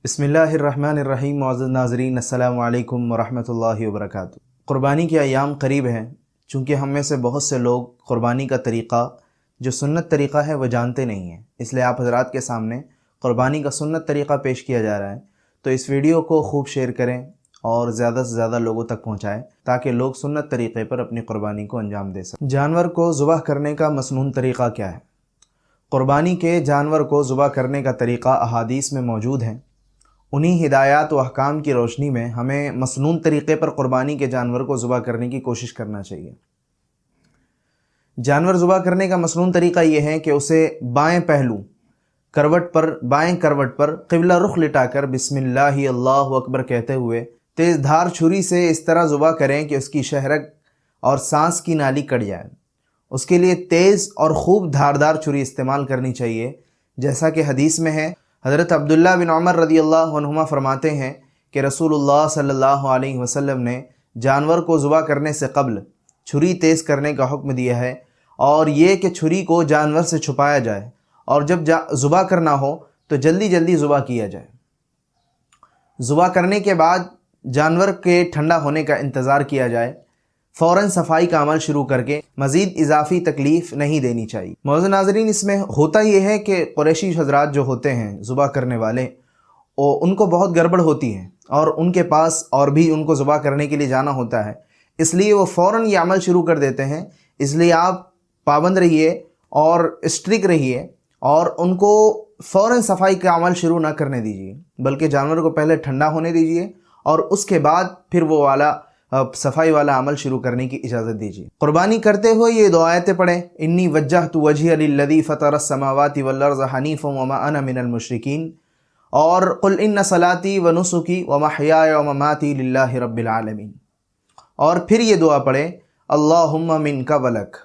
بسم اللہ الرحمن الرحیم۔ معزز ناظرین، السلام علیکم ورحمۃ اللہ وبرکاتہ۔ قربانی کے ایام قریب ہیں۔ چونکہ ہم میں سے بہت سے لوگ قربانی کا طریقہ جو سنت طریقہ ہے وہ جانتے نہیں ہیں، اس لیے آپ حضرات کے سامنے قربانی کا سنت طریقہ پیش کیا جا رہا ہے۔ تو اس ویڈیو کو خوب شیئر کریں اور زیادہ سے زیادہ لوگوں تک پہنچائیں تاکہ لوگ سنت طریقے پر اپنی قربانی کو انجام دے سکیں۔ جانور کو ذبح کرنے کا مسنون طریقہ کیا ہے؟ قربانی کے جانور کو ذبح کرنے کا طریقہ احادیث میں موجود ہیں۔ انہی ہدایات و احکام کی روشنی میں ہمیں مسنون طریقے پر قربانی کے جانور کو ذبح کرنے کی کوشش کرنا چاہیے۔ جانور ذبح کرنے کا مسنون طریقہ یہ ہے کہ اسے بائیں پہلو بائیں کروٹ پر قبلہ رخ لٹا کر بسم اللہ اللہ اکبر کہتے ہوئے تیز دھار چھری سے اس طرح ذبح کریں کہ اس کی شہرگ اور سانس کی نالی کٹ جائے۔ اس کے لیے تیز اور خوب دھاردار چھری استعمال کرنی چاہیے، جیسا کہ حدیث میں ہے۔ حضرت عبداللہ بن عمر رضی اللہ عنہما فرماتے ہیں کہ رسول اللہ صلی اللہ علیہ وسلم نے جانور کو ذبح کرنے سے قبل چھری تیز کرنے کا حکم دیا ہے، اور یہ کہ چھری کو جانور سے چھپایا جائے، اور جب ذبح کرنا ہو تو جلدی جلدی ذبح کیا جائے۔ ذبح کرنے کے بعد جانور کے ٹھنڈا ہونے کا انتظار کیا جائے، فوراً صفائی کا عمل شروع کر کے مزید اضافی تکلیف نہیں دینی چاہیے۔ معزز ناظرین، اس میں ہوتا یہ ہے کہ قریشی حضرات جو ہوتے ہیں ذبح کرنے والے، ان کو بہت گڑبڑ ہوتی ہے، اور ان کے پاس اور بھی ان کو ذبح کرنے کے لیے جانا ہوتا ہے، اس لیے وہ فوراً یہ عمل شروع کر دیتے ہیں۔ اس لیے آپ پابند رہیے اور اسٹرک رہیے، اور ان کو فوراً صفائی کا عمل شروع نہ کرنے دیجیے، بلکہ جانور کو پہلے ٹھنڈا ہونے دیجیے اور اس کے بعد پھر وہ صفائی والا عمل شروع کرنے کی اجازت دیجیے۔ قربانی کرتے ہوئے یہ دو آیتیں پڑھیں: انی وجہت وجہی للذی فطر السماوات والارض حنیفا وما انا من المشرکین، اور قل ان صلاتی ونسکی ومحیای ومماتی للہ رب العالمین، اور پھر یہ دعا پڑھیں اللہم منک ولک،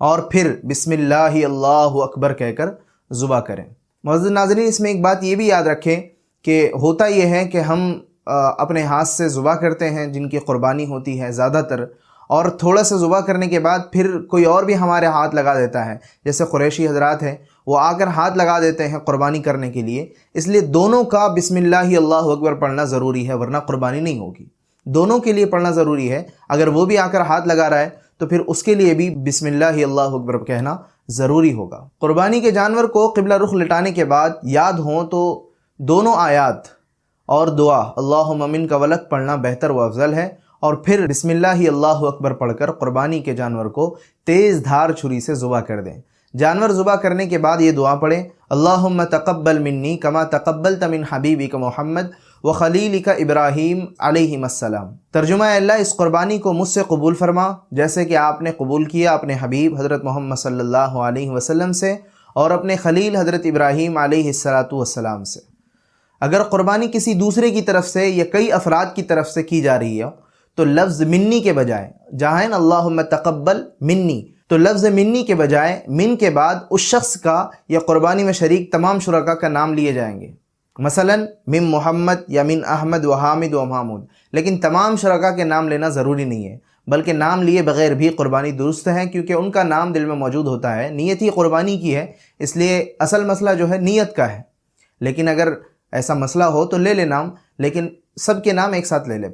اور پھر بسم اللہ اللہ اکبر کہہ کر ذبح کریں۔ معزز ناظرین، اس میں ایک بات یہ بھی یاد رکھیں کہ ہوتا یہ ہے کہ ہم اپنے ہاتھ سے ذبح کرتے ہیں جن کی قربانی ہوتی ہے زیادہ تر، اور تھوڑا سا ذبح کرنے کے بعد پھر کوئی اور بھی ہمارے ہاتھ لگا دیتا ہے، جیسے قریشی حضرات ہیں، وہ آ کر ہاتھ لگا دیتے ہیں قربانی کرنے کے لیے۔ اس لیے دونوں کا بسم اللہ اللہ اکبر پڑھنا ضروری ہے، ورنہ قربانی نہیں ہوگی۔ دونوں کے لیے پڑھنا ضروری ہے۔ اگر وہ بھی آ کر ہاتھ لگا رہا ہے تو پھر اس کے لیے بھی بسم اللہ اللہ اکبر کہنا ضروری ہوگا۔ قربانی کے جانور کو قبلہ رخ لٹانے کے بعد یاد ہوں تو دونوں آیات اور دعا اللہم منک ولک پڑھنا بہتر و افضل ہے، اور پھر بسم اللہ اللہ اکبر پڑھ کر قربانی کے جانور کو تیز دھار چھری سے ذبح کر دیں۔ جانور ذبح کرنے کے بعد یہ دعا پڑھیں اللہم تقبل منی کما تقبلت من حبیبک محمد وخلیلک ابراہیم علیہم السلام۔ ترجمہ: اے اللہ، اس قربانی کو مجھ سے قبول فرما جیسے کہ آپ نے قبول کیا اپنے حبیب حضرت محمد صلی اللہ علیہ وسلم سے اور اپنے خلیل حضرت ابراہیم علیہ السلام سے۔ اگر قربانی کسی دوسرے کی طرف سے یا کئی افراد کی طرف سے کی جا رہی ہے تو لفظ منی کے بجائے، جہاں اللہم تقبل منی، تو لفظ منی کے بجائے من کے بعد اس شخص کا یا قربانی میں شریک تمام شرکاء کا نام لیے جائیں گے، مثلا من محمد یا من احمد و حامد و محمود۔ لیکن تمام شرکاء کے نام لینا ضروری نہیں ہے، بلکہ نام لیے بغیر بھی قربانی درست ہے، کیونکہ ان کا نام دل میں موجود ہوتا ہے۔ نیت ہی قربانی کی ہے، اس لیے اصل مسئلہ جو ہے نیت کا ہے۔ لیکن اگر ایسا مسئلہ ہو تو لے لے نام، لیکن سب کے نام ایک ساتھ لے لے۔